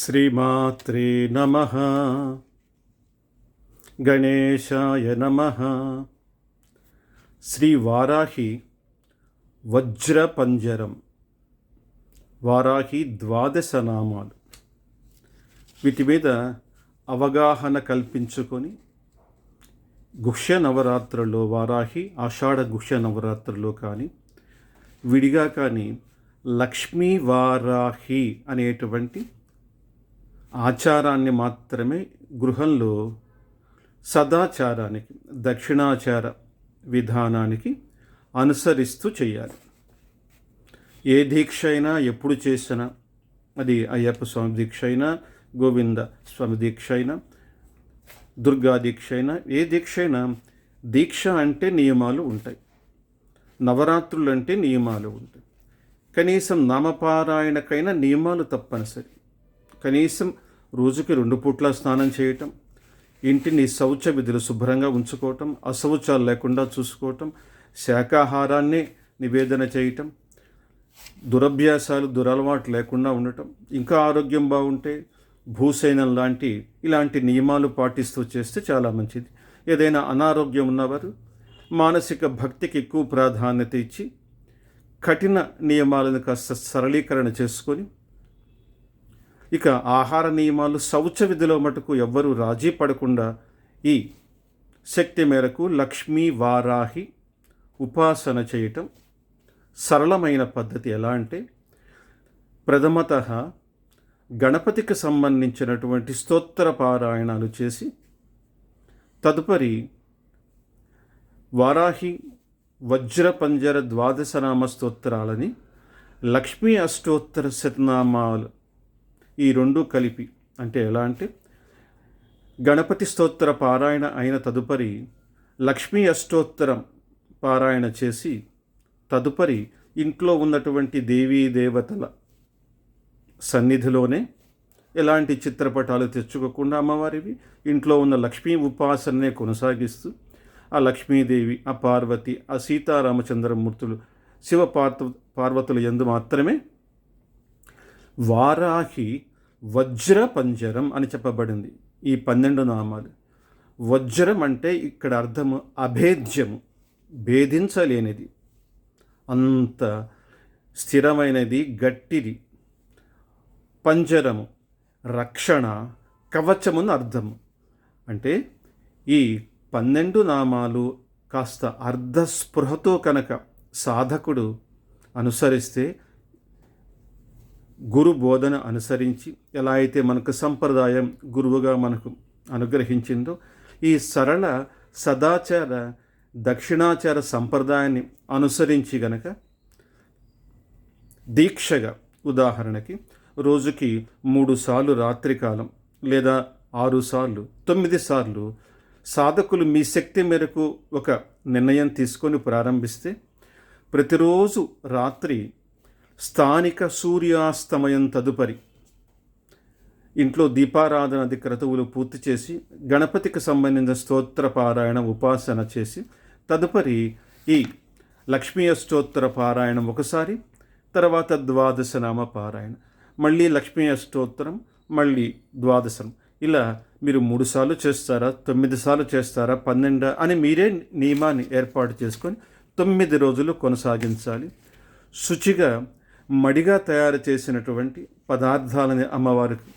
శ్రీమాత్రే నమః. గణేశాయ నమః. శ్రీ వారాహి వజ్రపంజరం. వారాహి 12 నామాలు. వీటి మీద అవగాహన కల్పించుకొని గుహ్య నవరాత్రుల్లో వారాహి ఆషాఢ గుహ్య నవరాత్రుల్లో కానీ విడిగా కానీ లక్ష్మీ వారాహి అనేటువంటి ఆచారాన్ని మాత్రమే గృహంలో సదాచారానికి దక్షిణాచార విధానానికి అనుసరిస్తూ చేయాలి. ఏ దీక్ష అయినా ఎప్పుడు చేసినా, అది అయ్యప్ప స్వామి దీక్ష అయినా, గోవింద స్వామి దీక్ష అయినా, దుర్గా దీక్ష అయినా, ఏ దీక్ష అయినా దీక్ష అంటే నియమాలు ఉంటాయి. నవరాత్రులు అంటే నియమాలు ఉంటాయి. కనీసం నామపారాయణకైనా నియమాలు తప్పనిసరి. కనీసం రోజుకి 2 పూట్ల స్నానం చేయటం, ఇంటిని శౌచ విధులు శుభ్రంగా ఉంచుకోవటం, అశౌచాలు లేకుండా చూసుకోవటం, శాకాహారాన్ని నివేదన చేయటం, దురభ్యాసాలు దురలవాటు లేకుండా ఉండటం, ఇంకా ఆరోగ్యం బాగుంటే భూసైనం లాంటి ఇలాంటి నియమాలు పాటిస్తూ చేస్తే చాలా మంచిది. ఏదైనా అనారోగ్యం ఉన్నవారు మానసిక భక్తికి ఎక్కువ ప్రాధాన్యత ఇచ్చి కఠిన నియమాలను కాస్త సరళీకరణ చేసుకొని, ఇక ఆహార నియమాలు శౌచ విధిలో మటుకు ఎవ్వరూ రాజీ పడకుండా ఈ శక్తి మేరకు లక్ష్మీ వారాహి ఉపాసన చేయటం సరళమైన పద్ధతి. ఎలా అంటే, ప్రథమత గణపతికి సంబంధించినటువంటి స్తోత్ర పారాయణాలు చేసి, తదుపరి వారాహి వజ్రపంజర 12 నామ స్తోత్రాలని లక్ష్మీ అష్టోత్తర శతనామాలు ఈ 2 కలిపి, అంటే ఎలా అంటే గణపతి స్తోత్ర పారాయణ అయిన తదుపరి లక్ష్మీ అష్టోత్తరం పారాయణ చేసి, తదుపరి ఇంట్లో ఉన్నటువంటి దేవీ దేవతల సన్నిధిలోనే ఎలాంటి చిత్రపటాలు తెచ్చుకోకుండా అమ్మవారివి ఇంట్లో ఉన్న లక్ష్మీ ఉపాసననే కొనసాగిస్తూ, ఆ లక్ష్మీదేవి, ఆ పార్వతి, ఆ సీతారామచంద్రమూర్తులు, శివ పార్వతుల యందు మాత్రమే వారాహి వజ్రపంజరం అని చెప్పబడింది. ఈ 12 నామాలు. వజ్రం అంటే ఇక్కడ అర్థము అభేద్యము, భేదించలేనిది, అంత స్థిరమైనది, గట్టిది. పంజరము రక్షణ, కవచమును అర్థము. అంటే ఈ 12 నామాలు కాస్త అర్ధస్పృహతో కనుక సాధకుడు అనుసరిస్తే, గురు బోధన అనుసరించి ఎలా అయితే మనకు సంప్రదాయం గురువుగా మనకు అనుగ్రహించిందో, ఈ సరళ సదాచార దక్షిణాచార సంప్రదాయాన్ని అనుసరించి గనక దీక్షగా, ఉదాహరణకి రోజుకి 3 సార్లు రాత్రికాలం లేదా 6 సార్లు 9 సార్లు సాధకులు మీ శక్తి మేరకు ఒక నిర్ణయం తీసుకొని ప్రారంభిస్తే, ప్రతిరోజు రాత్రి స్థానిక సూర్యాస్తమయం తదుపరి ఇంట్లో దీపారాధనాది క్రతువులు పూర్తి చేసి, గణపతికి సంబంధించిన స్తోత్ర పారాయణ ఉపాసన చేసి, తదుపరి ఈ లక్ష్మీ అష్టోత్తర పారాయణం ఒకసారి, తర్వాత 12 నామ పారాయణ, మళ్ళీ లక్ష్మీ అష్టోత్తరం, మళ్ళీ 12. ఇలా మీరు 3 సార్లు చేస్తారా, 9 సార్లు చేస్తారా, 12 అని మీరే నియమాన్ని ఏర్పాటు చేసుకొని 9 రోజులు కొనసాగించాలి. శుచిగా మడిగా తయారు చేసినటువంటి పదార్థాలని అమ్మవారికి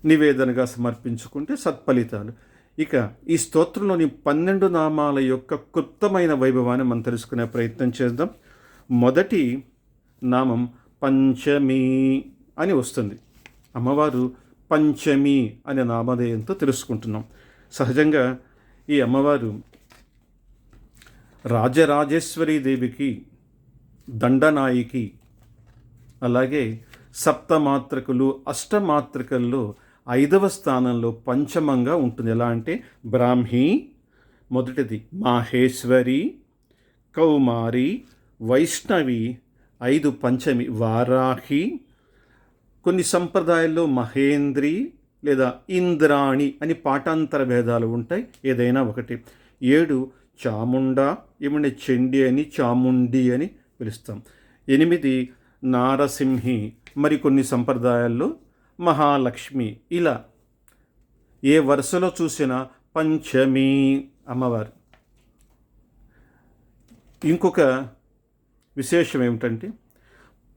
నివేదనగా సమర్పించుకుంటే సత్ఫలితాలు. ఇక ఈ స్తోత్రంలోని 12 నామాల యొక్క క్లుప్తమైన వైభవాన్ని మనం తెలుసుకునే ప్రయత్నం చేద్దాం. మొదటి నామం పంచమి అని వస్తుంది. అమ్మవారు పంచమి అనే నామధేయంతో తెలుసుకుంటున్నాం. సహజంగా ఈ అమ్మవారు రాజరాజేశ్వరీ దేవికి దండనాయికి, అలాగే సప్తమాత్రికలు అష్టమాత్రికల్లో 5వ స్థానంలో పంచమంగా ఉంటుంది. ఎలా అంటే బ్రాహ్మీ మొదటిది, మాహేశ్వరి, కౌమారి, వైష్ణవి, 5 పంచమి వారాహి. కొన్ని సంప్రదాయాల్లో మహేంద్రి లేదా ఇంద్రాణి అని పాఠాంతర భేదాలు ఉంటాయి, ఏదైనా ఒకటి. 7 చాముండ, ఈమెని చండి అని చాముండి అని పిలుస్తాం. 8 నారసింహి, మరికొన్ని సంప్రదాయాల్లో మహాలక్ష్మి. ఇలా ఏ వరుసలో చూసినా పంచమి అమ్మవారు. ఇంకొక విశేషం ఏమిటంటే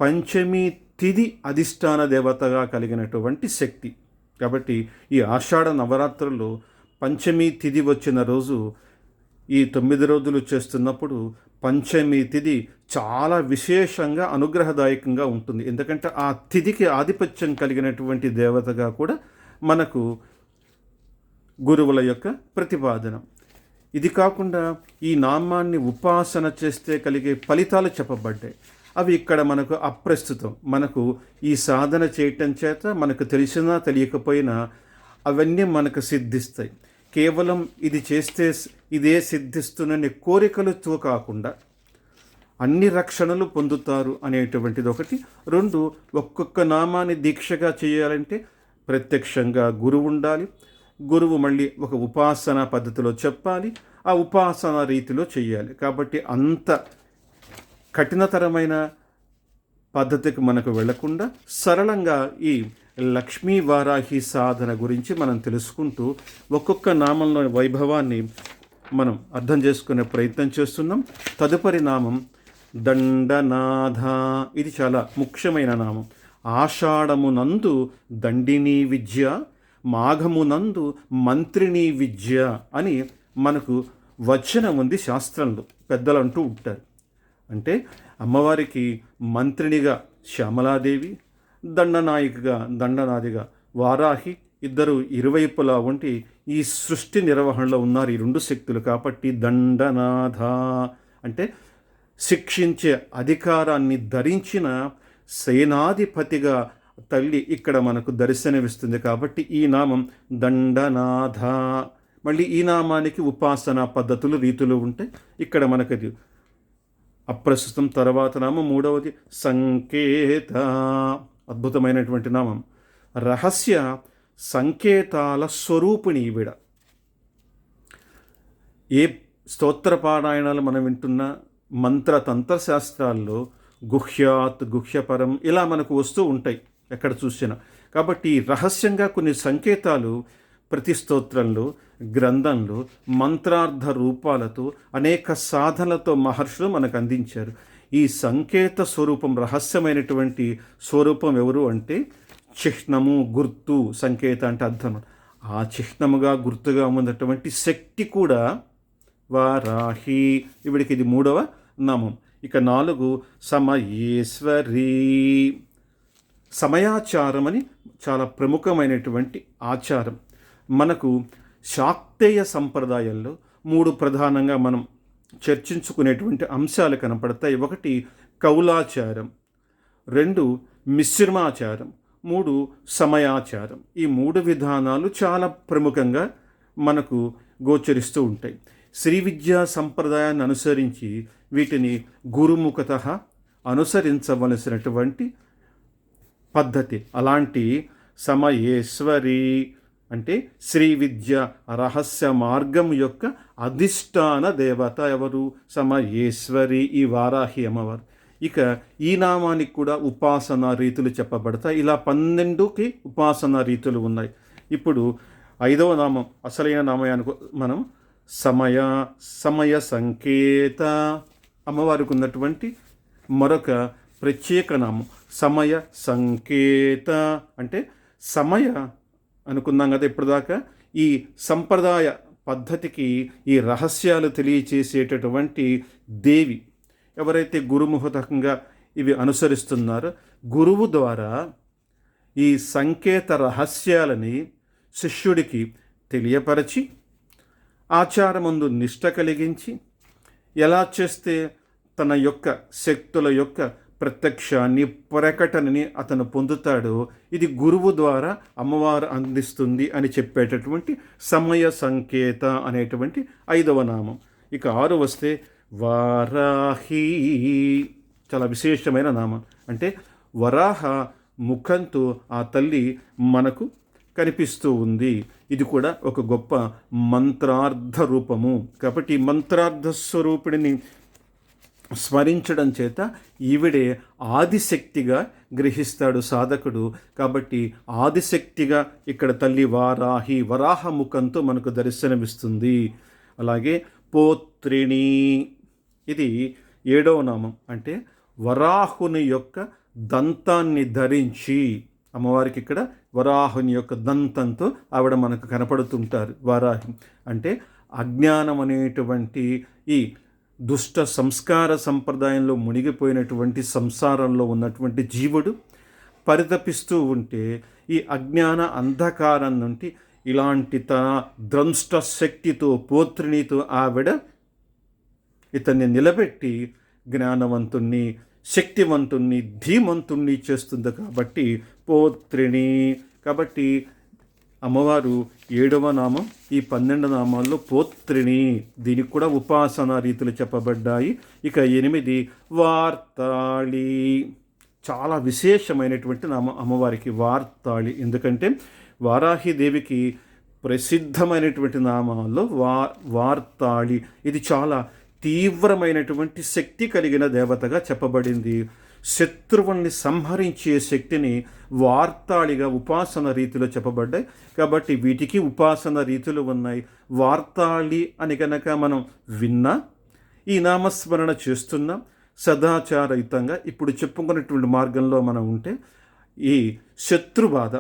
పంచమి తిథి అధిష్టాన దేవతగా కలిగినటువంటి శక్తి. కాబట్టి ఈ ఆషాఢ నవరాత్రుల్లో పంచమి తిథి వచ్చిన రోజు, ఈ 9 రోజులు చేస్తున్నప్పుడు పంచమి తిథి చాలా విశేషంగా అనుగ్రహదాయకంగా ఉంటుంది. ఎందుకంటే ఆ తిథికి ఆధిపత్యం కలిగినటువంటి దేవతగా కూడా మనకు గురువుల యొక్క ప్రతిపాదన. ఇది కాకుండా ఈ నామాన్ని ఉపాసన చేస్తే కలిగే ఫలితాలు చెప్పబడ్డాయి. అవి ఇక్కడ మనకు అప్రస్తుతం. మనకు ఈ సాధన చేయటం చేత మనకు తెలిసినా తెలియకపోయినా అవన్నీ మనకు సిద్ధిస్తాయి. కేవలం ఇది చేస్తే ఇదే సిద్ధిస్తున్నని కోరికలతో కాకుండా అన్ని రక్షణలు పొందుతారు అనేటువంటిది ఒకటి. 2, ఒక్కొక్క నామాన్ని దీక్షగా చేయాలంటే ప్రత్యక్షంగా గురువు ఉండాలి. గురువు మళ్ళీ ఒక ఉపాసన పద్ధతిలో చెప్పాలి, ఆ ఉపాసన రీతిలో చేయాలి. కాబట్టి అంత కఠినతరమైన పద్ధతికి మనకు వెళ్లకుండా సరళంగా ఈ లక్ష్మీ వారాహి సాధన గురించి మనం తెలుసుకుంటూ ఒక్కొక్క నామంలోని వైభవాన్ని మనం అర్థం చేసుకునే ప్రయత్నం చేస్తున్నాం. తదుపరి నామం దండనాథ. ఇది చాలా ముఖ్యమైన నామం. ఆషాఢమునందు దండిని విద్య, మాఘమునందు మంత్రిని విద్య అని మనకు వచనం ఉంది శాస్త్రంలో. పెద్దలు అంటూ ఉంటారు. అంటే అమ్మవారికి మంత్రినిగా శ్యామలాదేవి, దండనాయికగా దండనాదిగా వారాహి, ఇద్దరు ఇరువైపులా ఉండి ఈ సృష్టి నిర్వహణలో ఉన్నారు ఈ 2 శక్తులు. కాబట్టి దండనాథ అంటే శిక్షించే అధికారాన్ని ధరించిన సేనాధిపతిగా తల్లి ఇక్కడ మనకు దర్శనమిస్తుంది. కాబట్టి ఈ నామం దండనాథ. మళ్ళీ ఈ నామానికి ఉపాసనా పద్ధతులు రీతులు ఉంటాయి. ఇక్కడ మనకు అప్రస్తుతం. తర్వాత నామం 3వది సంకేత. అద్భుతమైనటువంటి నామం. రహస్య సంకేతాల స్వరూపిణి ఈవిడ. ఏ స్తోత్ర పారాయణాలు మనం వింటున్న మంత్రతంత్ర శాస్త్రాల్లో గుహ్యాత్, గుహ్యపరం ఇలా మనకు వస్తూ ఉంటాయి ఎక్కడ చూసినా. కాబట్టి రహస్యంగా కొన్ని సంకేతాలు ప్రతి స్తోత్రంలో, గ్రంథంలో మంత్రార్థ రూపాలతో అనేక సాధనలతో మహర్షులు మనకు అందించారు. ఈ సంకేత స్వరూపం, రహస్యమైనటువంటి స్వరూపం ఎవరు అంటే చిహ్నము, గుర్తు. సంకేత అంటే అర్థం. ఆ చిహ్నముగా గుర్తుగా ఉన్నటువంటి శక్తి కూడా వారాహి. ఇవిడికి ఇది 3వ నామం. ఇక 4 సమయేశ్వరి. సమయాచారం అని చాలా ప్రముఖమైనటువంటి ఆచారం. మనకు శాక్తేయ సంప్రదాయంలో 3 ప్రధానంగా మనం చర్చించుకునేటువంటి అంశాలు కనపడతాయి. 1 కౌలాచారం, 2 మిశ్రమాచారం, 3 సమయాచారం. ఈ 3 విధానాలు చాలా ప్రముఖంగా మనకు గోచరిస్తూ ఉంటాయి. శ్రీ విద్యా సంప్రదాయాన్ని అనుసరించి వీటిని గురుముఖతః అనుసరించవలసినటువంటి పద్ధతి. అలాంటి సమయేశ్వరి అంటే శ్రీ విద్య రహస్య మార్గం యొక్క అధిష్టాన దేవత ఎవరు? సమయేశ్వరి, ఈ వారాహి అమ్మవారు. ఇక ఈ నామానికి కూడా ఉపాసనా రీతులు చెప్పబడతాయి. ఇలా 12కి ఉపాసనా రీతులు ఉన్నాయి. ఇప్పుడు 5వ నామం, అసలైన నామయానికి మనం సమయ సంకేత. అమ్మవారికి ఉన్నటువంటి మరొక ప్రత్యేక నామం సమయ సంకేత. అంటే సమయ అనుకున్నాం కదా ఇప్పటిదాకా. ఈ సంప్రదాయ పద్ధతికి ఈ రహస్యాలు తెలియచేసేటటువంటి దేవి. ఎవరైతే గురుముఖతంగా ఇవి అనుసరిస్తున్నారో గురువు ద్వారా ఈ సంకేత రహస్యాలని శిష్యుడికి తెలియపరచి ఆచారమందు నిష్ట కలిగించి ఎలా చేస్తే తన యొక్క శక్తుల యొక్క ప్రత్యక్షాన్ని, ప్రకటనని అతను పొందుతాడో ఇది గురువు ద్వారా అమ్మవారు అందిస్తుంది అని చెప్పేటటువంటి సమయ సంకేత అనేటువంటి 5వ నామం. ఇక 6 వస్తే వారాహి. చాలా విశేషమైన నామం. అంటే వరాహ ముఖంతో ఆ తల్లి మనకు కనిపిస్తూ ఉంది. ఇది కూడా ఒక గొప్ప మంత్రార్థ రూపము. కాబట్టి మంత్రార్థ స్వరూపిణిని స్మరించడం చేత ఈవిడే ఆదిశక్తిగా గ్రహిస్తాడు సాధకుడు. కాబట్టి ఆదిశక్తిగా ఇక్కడ తల్లి వారాహి వరాహ ముఖంతో మనకు దర్శనమిస్తుంది. అలాగే పోత్రిణి, ఇది 7వ నామం. అంటే వరాహుని యొక్క దంతాన్ని ధరించి, అమ్మవారికి ఇక్కడ వరాహుని యొక్క దంతంతో ఆవిడ మనకు కనపడుతుంటారు. వారాహి అంటే అజ్ఞానం అనేటువంటి ఈ దుష్ట సంస్కార సంప్రదాయంలో మునిగిపోయినటువంటి సంసారంలో ఉన్నటువంటి జీవుడు పరితపిస్తూ ఉంటే ఈ అజ్ఞాన అంధకారం నుండి ఇలాంటి తన ద్రంష్ట శక్తితో పోత్రినితో ఆవిడ ఇతన్ని నిలబెట్టి జ్ఞానవంతుణ్ణి, శక్తివంతుణ్ణి, ధీమంతుణ్ణి చేస్తుంది. కాబట్టి పోత్రిణి. కాబట్టి అమ్మవారు 7వ నామం. ఈ 12 నామాల్లో పోత్రిణి, దీనికి కూడా ఉపాసనా రీతులు చెప్పబడ్డాయి. ఇక 8 వార్తాళి, చాలా విశేషమైనటువంటి నామం అమ్మవారికి వార్తాళి. ఎందుకంటే వారాహిదేవికి ప్రసిద్ధమైనటువంటి నామాల్లో వార్తాళి. ఇది చాలా తీవ్రమైనటువంటి శక్తి కలిగిన దేవతగా చెప్పబడింది. శత్రువుల్ని సంహరించే శక్తిని వార్తాళిగా ఉపాసన రీతిలో చెప్పబడ్డాయి. కాబట్టి వీటికి ఉపాసన రీతులు ఉన్నాయి. వార్తాళి అని కనుక మనం విన్నా, ఈ నామస్మరణ చేస్తున్నాం, సదాచారయుతంగా ఇప్పుడు చెప్పుకున్నటువంటి మార్గంలో మనం ఉంటే ఈ శత్రుబాధ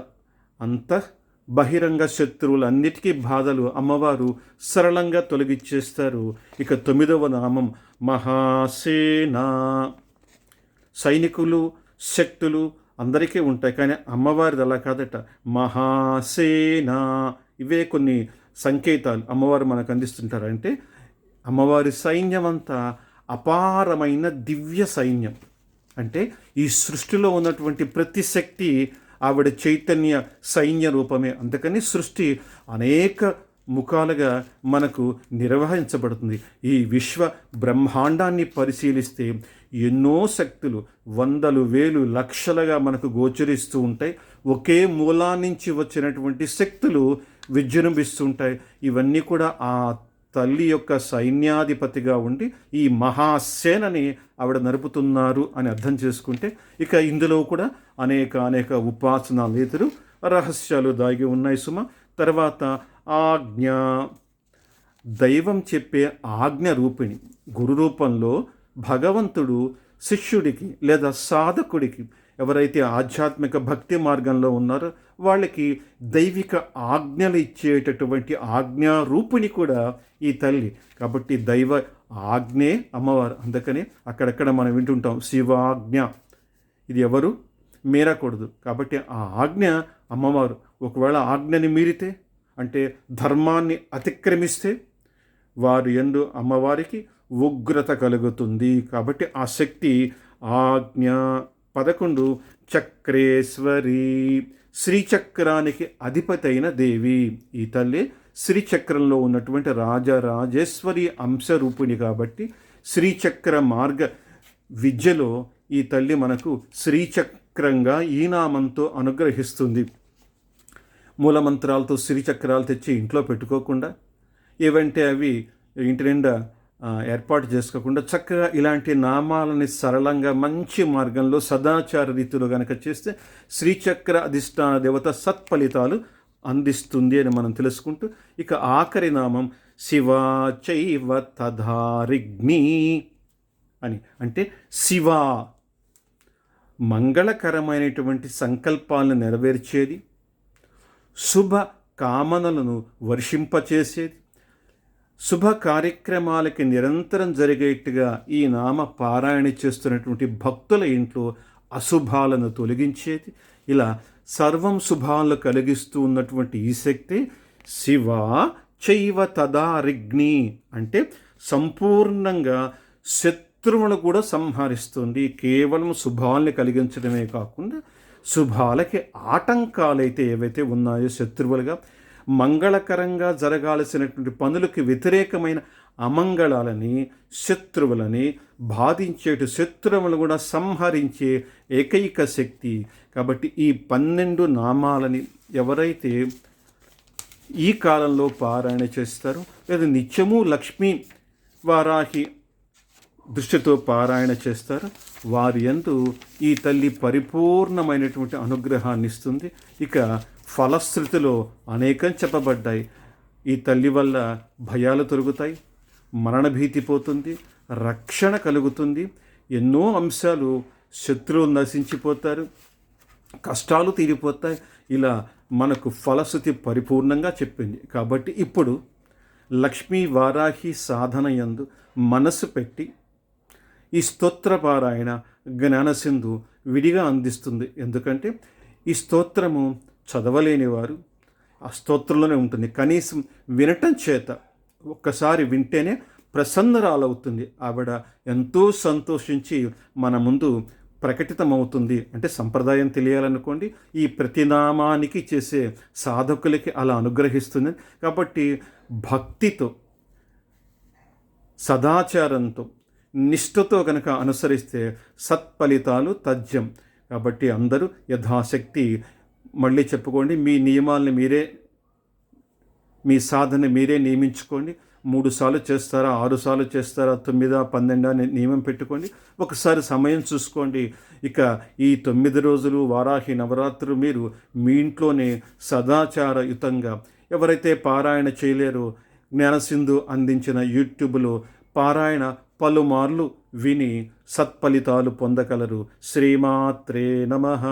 అంత బహిరంగ శత్రువులన్నిటికీ బాధలు అమ్మవారు సరళంగా తొలగిచ్చేస్తారు. ఇక 9వ నామం మహాసేన. సైనికులు, శక్తులు అందరికీ ఉంటాయి, కానీ అమ్మవారిది అలా కాదట. మహాసేన. ఇవే కొన్ని సంకేతాలు అమ్మవారు మనకు అందిస్తుంటారు. అంటే అమ్మవారి సైన్యం అంతా అపారమైన దివ్య సైన్యం. అంటే ఈ సృష్టిలో ఉన్నటువంటి ప్రతి శక్తి ఆవిడ చైతన్య సైన్య రూపమే. అందుకని సృష్టి అనేక ముఖాలుగా మనకు నిర్వహించబడుతుంది. ఈ విశ్వ బ్రహ్మాండాన్ని పరిశీలిస్తే ఎన్నో శక్తులు వందలు, వేలు, లక్షలుగా మనకు గోచరిస్తూ ఉంటాయి. ఒకే మూలా నుంచి వచ్చినటువంటి శక్తులు విజృంభిస్తూ ఉంటాయి. ఇవన్నీ కూడా ఆ తల్లి యొక్క సైన్యాధిపతిగా ఉండి ఈ మహాసేనని ఆవిడ నడుపుతున్నారు అని అర్థం చేసుకుంటే, ఇక ఇందులో కూడా అనేక ఉపాసనా రీతులు, రహస్యాలు దాగి ఉన్నాయి సుమ. తర్వాత ఆజ్ఞ, దైవం చెప్పే ఆజ్ఞ రూపిణి. గురు రూపంలో భగవంతుడు శిష్యుడికి లేదా సాధకుడికి, ఎవరైతే ఆధ్యాత్మిక భక్తి మార్గంలో ఉన్నారో వాళ్ళకి దైవిక ఆజ్ఞలు ఇచ్చేటటువంటి ఆజ్ఞారూపిణి కూడా ఈ తల్లి. కాబట్టి దైవ ఆజ్ఞే అమ్మవారు. అందుకని అక్కడక్కడ మనం వింటుంటాం శివాజ్ఞ. ఇది ఎవరు మీరకూడదు. కాబట్టి ఆ ఆజ్ఞ అమ్మవారు. ఒకవేళ ఆజ్ఞని మీరితే, అంటే ధర్మాన్ని అతిక్రమిస్తే వారి యందు అమ్మవారికి ఉగ్రత కలుగుతుంది. కాబట్టి ఆ శక్తి ఆజ్ఞ. 11 చక్రేశ్వరి, శ్రీచక్రానికి అధిపతి అయిన దేవి. ఈ తల్లి శ్రీచక్రంలో ఉన్నటువంటి రాజరాజేశ్వరి అంశరూపిణి. కాబట్టి శ్రీచక్ర మార్గ విద్యలో ఈ తల్లి మనకు శ్రీచక్రంగా ఈ నామంతో అనుగ్రహిస్తుంది. మూలమంత్రాలతో శ్రీచక్రాలు తెచ్చి ఇంట్లో పెట్టుకోకుండా, ఏవంటే అవి ఇంటి నిండా ఏర్పాటు చేసుకోకుండా చక్కగా ఇలాంటి నామాలని సరళంగా మంచి మార్గంలో సదాచార రీతిలో కనుక చేస్తే శ్రీచక్ర అధిష్టాన దేవత సత్ఫలితాలు అందిస్తుంది అని మనం తెలుసుకుంటూ, ఇక ఆఖరి నామం శివా చైవ తధారిగ్ని అని. అంటే శివ మంగళకరమైనటువంటి సంకల్పాలను నెరవేర్చేది, శుభ కామనలను వర్షింపచేసేది, శుభ కార్యక్రమాలకి నిరంతరం జరిగేట్టుగా ఈ నామ పారాయణ చేస్తున్నటువంటి భక్తుల ఇంట్లో అశుభాలను తొలగించేది. ఇలా సర్వం శుభాలను కలిగిస్తూ ఉన్నటువంటి ఈ శక్తి శివ చైవ తదారిగ్ని. అంటే సంపూర్ణంగా శత్రువులను కూడా సంహరిస్తుంది. కేవలం శుభాలని కలిగించడమే కాకుండా శుభాలకి ఆటంకాలైతే ఏవైతే ఉన్నాయో శత్రువులుగా, మంగళకరంగా జరగాల్సినటువంటి పనులకు వ్యతిరేకమైన అమంగళాలని, శత్రువులని బాధించేటు శత్రువులను కూడా సంహరించే ఏకైక శక్తి. కాబట్టి ఈ 12 నామాలని ఎవరైతే ఈ కాలంలో పారాయణ చేస్తారో, లేదా నిత్యము లక్ష్మీ వారాహి దృష్టితో పారాయణ చేస్తారు, వారి యందు ఈ తల్లి పరిపూర్ణమైనటువంటి అనుగ్రహాన్ని ఇస్తుంది. ఇక ఫలశ్రుతిలో అనేకం చెప్పబడ్డాయి. ఈ తల్లి వల్ల భయాలు తొలగుతాయి, మరణభీతి పోతుంది, రక్షణ కలుగుతుంది, ఎన్నో అంశాలు, శత్రువులు నశించిపోతారు, కష్టాలు తీరిపోతాయి. ఇలా మనకు ఫలశ్రుతి పరిపూర్ణంగా చెప్పింది. కాబట్టి ఇప్పుడు లక్ష్మీ వారాహి సాధన యందు మనసు పెట్టి ఈ స్తోత్రపారాయణ జ్ఞానసింధు విడిగా అందిస్తుంది. ఎందుకంటే ఈ స్తోత్రము చదవలేని వారు ఆ స్తోత్రంలోనే ఉంటుంది. కనీసం వినటం చేత ఒక్కసారి వింటేనే ప్రసన్నరాలవుతుంది. ఆవిడ ఎంతో సంతోషించి మన ముందు ప్రకటితమవుతుంది. అంటే సంప్రదాయం తెలియాలనుకోండి, ఈ ప్రతినామానికి చేసే సాధకులకి అలా అనుగ్రహిస్తుంది. కాబట్టి భక్తితో, సదాచారంతో, నిష్ఠతో కనుక అనుసరిస్తే సత్ఫలితాలు తథ్యం. కాబట్టి అందరూ యథాశక్తి, మళ్ళీ చెప్పుకోండి, మీ నియమాల్ని మీరే, మీ సాధన మీరే నియమించుకోండి. 3 సార్లు చేస్తారా, 6 సార్లు చేస్తారా, 9, 12 అని నియమం పెట్టుకోండి. ఒకసారి సమయం చూసుకోండి. ఇక ఈ 9 రోజులు వారాహి నవరాత్రులు మీరు మీ ఇంట్లోనే సదాచారయుతంగా, ఎవరైతే పారాయణ చేయలేరో జ్ఞానసింధు అందించిన యూట్యూబ్లో పారాయణ పలుమార్లు విని సత్ఫలితాలు పొందగలరు. శ్రీమాత్రే నమః.